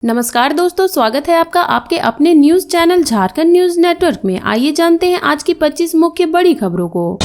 नमस्कार दोस्तों, स्वागत है आपका आपके अपने news channel Jharkhand news network में। आइए जानते हैं आज की 25 मुख्य बड़ी खबरों को।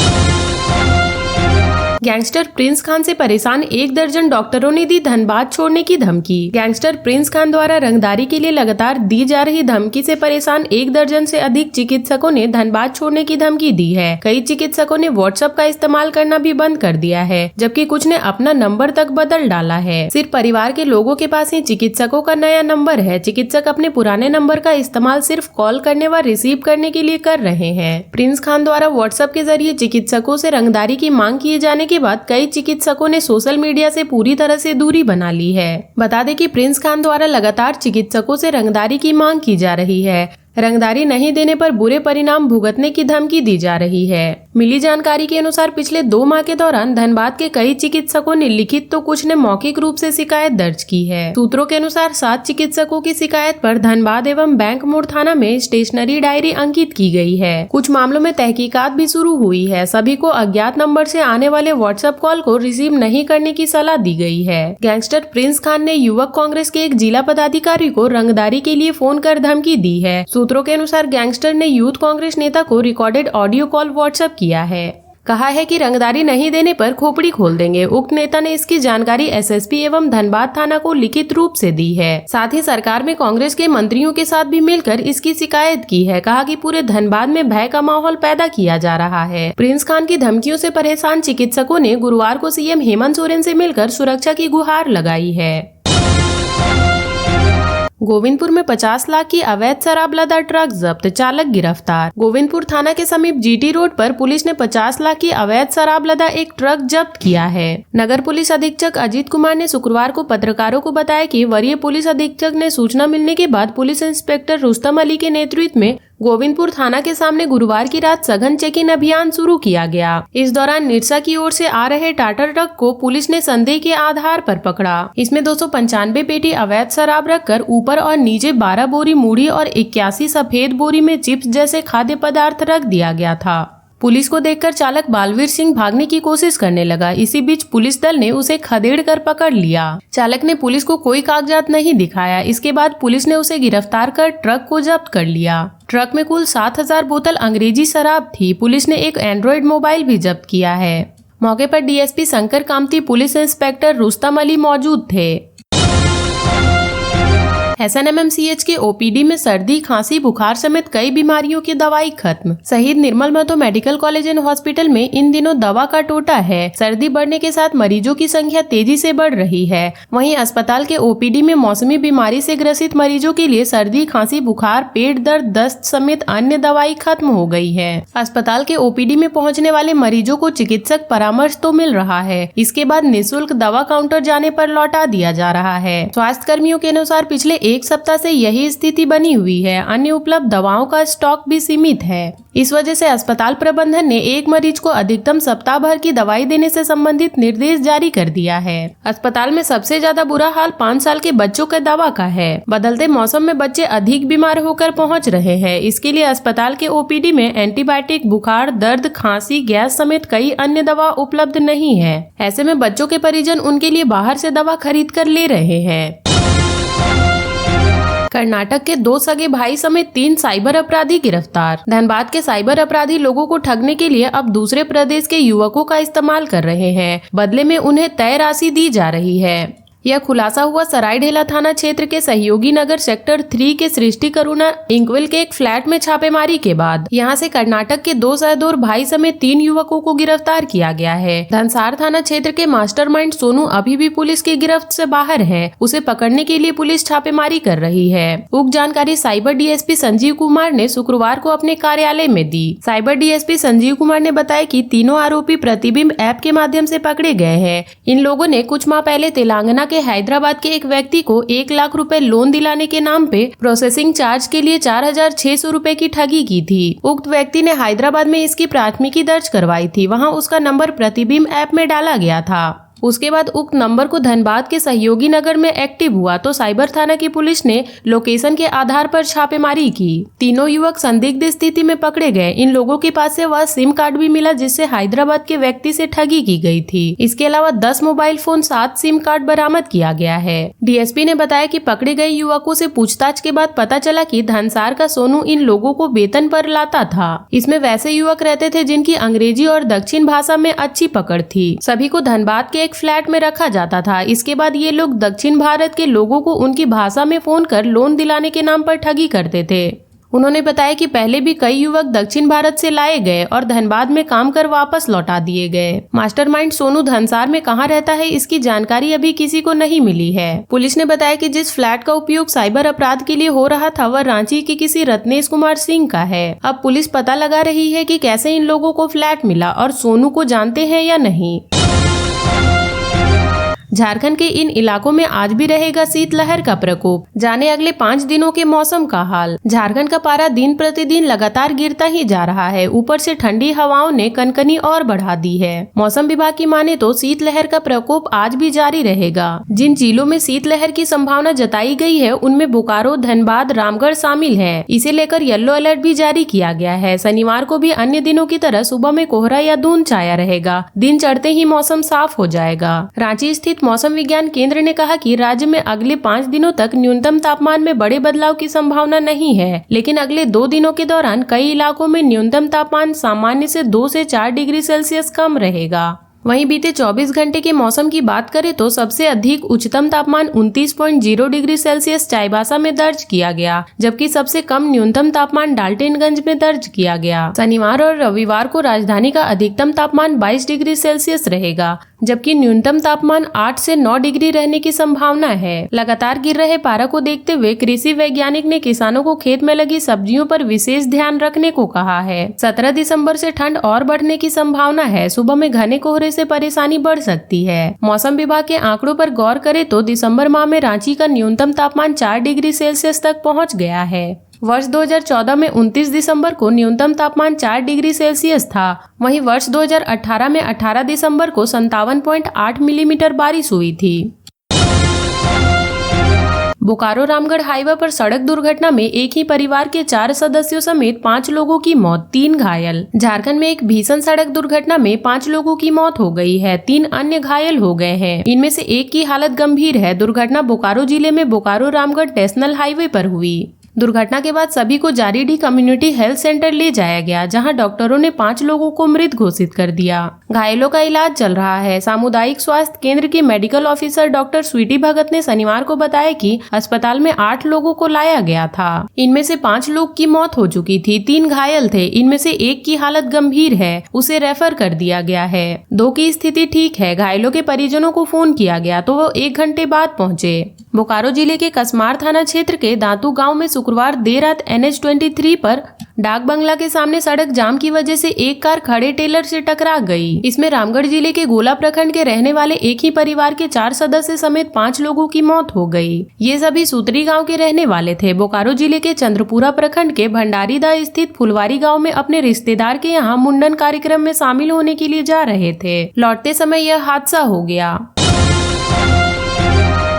गैंगस्टर प्रिंस खान से परेशान 1 दर्जन डॉक्टरों ने दी धनबाद छोड़ने की धमकी। गैंगस्टर प्रिंस खान द्वारा रंगदारी के लिए लगातार दी जा रही धमकी से परेशान 1 दर्जन से अधिक चिकित्सकों ने धनबाद छोड़ने की धमकी दी है। कई चिकित्सकों ने व्हाट्सएप का इस्तेमाल करना भी बंद कर दिया है, जबकि कुछ ने अपना नंबर तक बदल डाला है। सिर्फ परिवार के लोगों के पास ही चिकित्सकों का नया नंबर है। चिकित्सक अपने पुराने नंबर का इस्तेमाल सिर्फ कॉल करने व रिसीव करने के लिए कर रहे हैं। प्रिंस खान द्वारा व्हाट्सएप के जरिए चिकित्सकों से रंगदारी की मांग किए जाने के बाद कई चिकित्सकों ने सोशल मीडिया से पूरी तरह से दूरी बना ली है। बता दें कि प्रिंस खान द्वारा लगातार चिकित्सकों से रंगदारी की मांग की जा रही है। रंगदारी नहीं देने पर बुरे परिणाम भुगतने की धमकी दी जा रही है। मिली जानकारी के अनुसार पिछले 2 माह के दौरान धनबाद के कई चिकित्सकों ने लिखित तो कुछ ने मौखिक रूप से शिकायत दर्ज की है। सूत्रों के अनुसार 7 चिकित्सकों की शिकायत पर धनबाद एवं बैंक मोड़ थाना में स्टेशनरी डायरी अंकित की गई है। कुछ मामलों में तहकीकात भी शुरू हुई है। सभी को अज्ञात नंबर से आने वाले व्हाट्सएप कॉल को रिसीव नहीं करने की सलाह दी गई है। गैंगस्टर प्रिंस खान ने युवक कांग्रेस के एक जिला पदाधिकारी को रंगदारी के लिए फोन कर धमकी दी है। सूत्रों के अनुसार गैंगस्टर ने यूथ कांग्रेस नेता को रिकॉर्डेड ऑडियो कॉल व्हाट्सएप किया है। कहा है कि रंगदारी नहीं देने पर खोपड़ी खोल देंगे। उक्त नेता ने इसकी जानकारी एसएसपी एवं धनबाद थाना को लिखित रूप से दी है। साथ ही सरकार में कांग्रेस के मंत्रियों के साथ भी मिलकर इसकी शिकायत की है। कहा कि पूरे धनबाद में भय का माहौल पैदा किया जा रहा है। प्रिंस खान की धमकियों से परेशान चिकित्सकों ने गुरुवार को सीएम हेमंत सोरेन से मिलकर सुरक्षा की गुहार लगाई है। गोविंदपुर में 50 लाख की अवैध शराब लदा ट्रक जब्त, चालक गिरफ्तार। गोविंदपुर थाना के समीप जीटी रोड पर पुलिस ने 50 लाख की अवैध शराब लदा एक ट्रक जब्त किया है। नगर पुलिस अधीक्षक अजीत कुमार ने शुक्रवार को पत्रकारों को बताया कि वरीय पुलिस अधीक्षक ने सूचना मिलने के बाद पुलिस इंस्पेक्टर रुस्तम अली के नेतृत्व में गोविंदपुर थाना के सामने गुरुवार की रात सघन चेकिंग अभियान शुरू किया गया। इस दौरान निरसा की ओर से आ रहे टाटा ट्रक को पुलिस ने संदेह के आधार पर पकड़ा। इसमें 295 पेटी अवैध शराब रखकर ऊपर और नीचे 12 बोरी मूढ़ी और 81 सफेद बोरी में चिप्स जैसे खाद्य पदार्थ रख दिया गया था। पुलिस को देखकर चालक बालवीर सिंह भागने की कोशिश करने लगा। इसी बीच पुलिस दल ने उसे खदेड़ कर पकड़ लिया। चालक ने पुलिस को कोई कागजात नहीं दिखाया। इसके बाद पुलिस ने उसे गिरफ्तार कर ट्रक को जब्त कर लिया। ट्रक में कुल 7000 बोतल अंग्रेजी शराब थी। पुलिस ने एक एंड्रॉइड मोबाइल भी जब्त किया है। मौके पर DSP Shankar Kamti, police inspector Rustam Ali मौजूद थे। SNMMCH के ओपीडी में सर्दी, खांसी, बुखार समेत कई बीमारियों की दवाई खत्म। Shaheed Nirmal Mahto medical college and hospital में इन दिनों दवा का टोटा है। सर्दी बढ़ने के साथ मरीजों की संख्या तेजी से बढ़ रही है। वहीं अस्पताल के ओपीडी में मौसमी बीमारी से ग्रसित मरीजों के लिए सर्दी, खांसी, बुखार, पेट दर्द, दस्त समेत अन्य दवाई खत्म हो गई है। अस्पताल के ओपीडी में पहुँचने वाले मरीजों को चिकित्सक परामर्श तो मिल रहा है, इसके बाद निःशुल्क दवा काउंटर जाने पर लौटा दिया जा रहा है। स्वास्थ्य कर्मियों के अनुसार पिछले 1 सप्ताह से यही स्थिति बनी हुई है। अन्य उपलब्ध दवाओं का स्टॉक भी सीमित है। इस वजह से अस्पताल प्रबंधन ने एक मरीज को अधिकतम सप्ताह भर की दवाई देने से संबंधित निर्देश जारी कर दिया है। अस्पताल में सबसे ज्यादा बुरा हाल 5 साल के बच्चों के दवा का है। बदलते मौसम में बच्चे अधिक बीमार होकर पहुंच रहे हैं। इसके लिए अस्पताल के ओपीडी में एंटीबायोटिक, बुखार, दर्द, खांसी, गैस समेत कई अन्य दवा उपलब्ध नहीं है। ऐसे में बच्चों के परिजन उनके लिए बाहर से दवा खरीद कर ले रहे हैं। कर्नाटक के 2 सगे भाई समेत 3 साइबर अपराधी गिरफ्तार। धनबाद के साइबर अपराधी लोगों को ठगने के लिए अब दूसरे प्रदेश के युवकों का इस्तेमाल कर रहे हैं। बदले में उन्हें तय राशि दी जा रही है। यह खुलासा हुआ सरायढेला थाना क्षेत्र के सहयोगी नगर सेक्टर 3 के सृष्टि करुणा इंकविल के एक फ्लैट में छापेमारी के बाद यहां से कर्नाटक के 2 सहदोर भाई समेत 3 युवकों को गिरफ्तार किया गया है। धनसार थाना क्षेत्र के मास्टरमाइंड सोनू अभी भी पुलिस की गिरफ्त से बाहर है। उसे पकड़ने के लिए पुलिस छापेमारी कर रही है। उक्त जानकारी साइबर डीएसपी संजीव कुमार ने शुक्रवार को अपने कार्यालय में दी। साइबर डीएसपी संजीव कुमार ने बताया कि तीनों आरोपी प्रतिबिंब ऐप के माध्यम से पकड़े गए हैं। इन लोगों ने कुछ माह पहले तेलंगाना हैदराबाद के एक व्यक्ति को 1 लाख रुपए लोन दिलाने के नाम पे प्रोसेसिंग चार्ज के लिए 4600 रुपए की ठगी की थी। उक्त व्यक्ति ने हैदराबाद में इसकी प्राथमिकी दर्ज करवाई थी। वहां उसका नंबर प्रतिबिंब ऐप में डाला गया था। उसके बाद उक्त नंबर को धनबाद के सहयोगी नगर में एक्टिव हुआ तो साइबर थाना की पुलिस ने लोकेशन के आधार पर छापेमारी की। तीनों युवक संदिग्ध स्थिति में पकड़े गए। इन लोगों के पास से वह सिम कार्ड भी मिला जिससे हैदराबाद के व्यक्ति से ठगी की गई थी। इसके अलावा 10 मोबाइल फोन 7 सिम कार्ड बरामद किया गया है। डीएसपी ने बताया कि पकड़े गए युवकों से पूछताछ के बाद पता चला कि धनसार का सोनू इन लोगों को वेतन पर लाता था। इसमें वैसे युवक रहते थे जिनकी अंग्रेजी और दक्षिण भाषा में अच्छी पकड़ थी। सभी को धनबाद के एक फ्लैट में रखा जाता था। इसके बाद ये लोग दक्षिण भारत के लोगों को उनकी भाषा में फोन कर लोन दिलाने के नाम पर ठगी करते थे। उन्होंने बताया कि पहले भी कई युवक दक्षिण भारत से लाए गए और धनबाद में काम कर वापस लौटा दिए गए। मास्टरमाइंड सोनू धनसार में कहां रहता है इसकी जानकारी अभी किसी को नहीं मिली है। पुलिस ने बताया कि जिस फ्लैट का उपयोग साइबर अपराध के लिए हो रहा था वह रांची के किसी रत्नेश कुमार सिंह का है। अब पुलिस पता लगा रही है कि कैसे इन लोगों को फ्लैट मिला और सोनू को जानते हैं या नहीं। झारखंड के इन इलाकों में आज भी रहेगा शीतलहर का प्रकोप। जाने अगले 5 दिनों के मौसम का हाल। झारखंड का पारा दिन प्रतिदिन लगातार गिरता ही जा रहा है। ऊपर से ठंडी हवाओं ने कनकनी और बढ़ा दी है। मौसम विभाग की माने तो शीतलहर का प्रकोप आज भी जारी रहेगा। जिन जिलों में शीतलहर की संभावना जताई गई है उनमें बोकारो, धनबाद, रामगढ़ शामिल है। इसे लेकर येलो अलर्ट भी जारी किया गया है। शनिवार को भी अन्य दिनों की तरह सुबह में कोहरा या धुंध छाया रहेगा। दिन चढ़ते ही मौसम साफ हो जाएगा। रांची स्थित मौसम विज्ञान केंद्र ने कहा कि राज्य में अगले 5 दिनों तक न्यूनतम तापमान में बड़े बदलाव की संभावना नहीं है, लेकिन अगले 2 दिनों के दौरान कई इलाकों में न्यूनतम तापमान सामान्य से 2 से 4 डिग्री सेल्सियस कम रहेगा। वहीं बीते 24 घंटे के मौसम की बात करें तो सबसे अधिक उच्चतम तापमान 29.0 डिग्री सेल्सियस चाईबासा में दर्ज किया गया, जबकि सबसे कम न्यूनतम तापमान डाल्टनगंज में दर्ज किया गया। शनिवार और रविवार को राजधानी का अधिकतम तापमान 22 डिग्री सेल्सियस रहेगा, जबकि न्यूनतम तापमान 8 से 9 डिग्री रहने की संभावना है। लगातार गिर रहे पारा को देखते हुए कृषि वैज्ञानिक ने किसानों को खेत में लगी सब्जियों पर विशेष ध्यान रखने को कहा है। 17 दिसंबर से ठंड और बढ़ने की संभावना है। सुबह में घने कोहरे से परेशानी बढ़ सकती है। मौसम विभाग के आंकड़ों पर गौर करें तो दिसंबर माह में रांची का न्यूनतम तापमान 4 डिग्री सेल्सियस तक पहुंच गया है। वर्ष 2014 में 29 दिसंबर को न्यूनतम तापमान 4 डिग्री सेल्सियस था। वहीं वर्ष 2018 में 18 दिसंबर को 57.8 मिलीमीटर बारिश हुई थी। बोकारो रामगढ़ हाईवे पर सड़क दुर्घटना में एक ही परिवार के 4 सदस्यों समेत 5 लोगों की मौत, 3 घायल। झारखंड में एक भीषण सड़क दुर्घटना में 5 लोगों की मौत हो गई है, 3 अन्य घायल हो गए हैं। इनमें से एक की हालत गंभीर है। दुर्घटना बोकारो जिले में बोकारो रामगढ़ नेशनल हाईवे पर हुई। दुर्घटना के बाद सभी को जारीडीह कम्युनिटी हेल्थ सेंटर ले जाया गया, जहां डॉक्टरों ने 5 लोगों को मृत घोषित कर दिया। घायलों का इलाज चल रहा है। सामुदायिक स्वास्थ्य केंद्र के मेडिकल ऑफिसर डॉक्टर स्वीटी भगत ने शनिवार को बताया कि अस्पताल में 8 लोगों को लाया गया था। इनमें से 5 लोग की मौत हो चुकी थी, 3 घायल थे। इनमें से एक की हालत गंभीर है, उसे रेफर कर दिया गया है। 2 की स्थिति ठीक है। घायलों के परिजनों को फोन किया गया तो वो 1 घंटे बाद पहुँचे। बोकारो जिले के कसमार थाना क्षेत्र के दांतू गांव में शुक्रवार देर रात NH23 पर डाक बंगला के सामने सड़क जाम की वजह से एक कार खड़े टेलर से टकरा गई। इसमें रामगढ़ जिले के गोला प्रखंड के रहने वाले एक ही परिवार के 4 सदस्य समेत 5 लोगों की मौत हो गई। ये सभी सूत्री गांव के रहने वाले थे। बोकारो जिले के चंद्रपुरा प्रखंड के भंडारीदा स्थित फुलवारी गांव में अपने रिश्तेदार के यहाँ मुंडन कार्यक्रम में शामिल होने के लिए जा रहे थे। लौटते समय यह हादसा हो गया।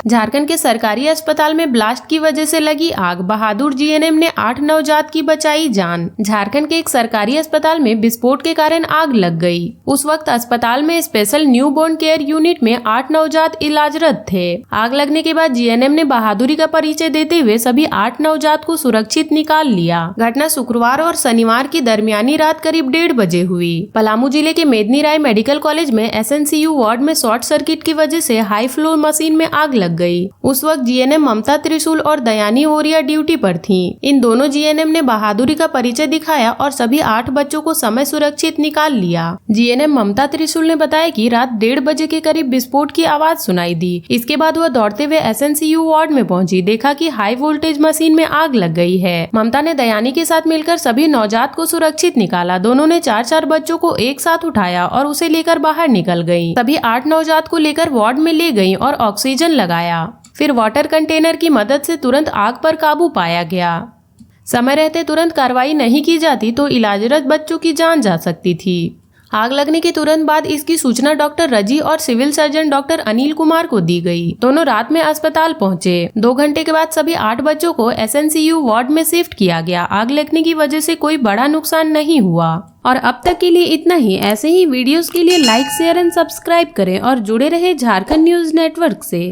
झारखंड के सरकारी अस्पताल में ब्लास्ट की वजह से लगी आग। बहादुर GNM ने 8 नवजात की बचाई जान। झारखंड के एक सरकारी अस्पताल में विस्फोट के कारण आग लग गई। उस वक्त अस्पताल में स्पेशल न्यूबॉर्न केयर यूनिट में 8 नवजात इलाजरत थे। आग लगने के बाद GNM ने बहादुरी का परिचय देते हुए सभी 8 नवजात को सुरक्षित निकाल लिया। घटना शुक्रवार और शनिवार की दरमियानी रात करीब 1:30 बजे हुई। पलामू जिले के मेदनी राय मेडिकल कॉलेज में SNCU वार्ड में शॉर्ट सर्किट की वजह से हाई फ्लो मशीन में आग लग गई। उस वक्त GNM ममता त्रिशूल और दयानी ओरिया ड्यूटी पर थीं। इन दोनों GNM ने बहादुरी का परिचय दिखाया और सभी 8 बच्चों को समय सुरक्षित निकाल लिया। GNM ममता त्रिशूल ने बताया कि रात 1:30 बजे के करीब विस्फोट की आवाज सुनाई दी। इसके बाद वह दौड़ते हुए SNCU वार्ड में पहुंची। देखा कि हाई वोल्टेज मशीन में आग लग गई है। ममता ने दयानी के साथ मिलकर सभी नवजात को सुरक्षित निकाला। दोनों ने 4-4 बच्चों को एक साथ उठाया और उसे लेकर बाहर निकल गयी। सभी 8 नवजात को लेकर वार्ड में ले गयी और ऑक्सीजन लगाया। फिर वाटर कंटेनर की मदद से तुरंत आग पर काबू पाया गया। समय रहते तुरंत कार्रवाई नहीं की जाती तो इलाजरत बच्चों की जान जा सकती थी। आग लगने के तुरंत बाद इसकी सूचना डॉक्टर रजी और civil surgeon doctor Anil Kumar को दी गई। दोनों रात में अस्पताल पहुंचे। 2 घंटे के बाद सभी 8 बच्चों को SNCU वार्ड में शिफ्ट किया गया। आग लगने की वजह से कोई बड़ा नुकसान नहीं हुआ। और अब तक के लिए इतना ही। ऐसे ही वीडियोस के लिए लाइक, शेयर एंड सब्सक्राइब करें और जुड़े रहे झारखंड न्यूज नेटवर्क से।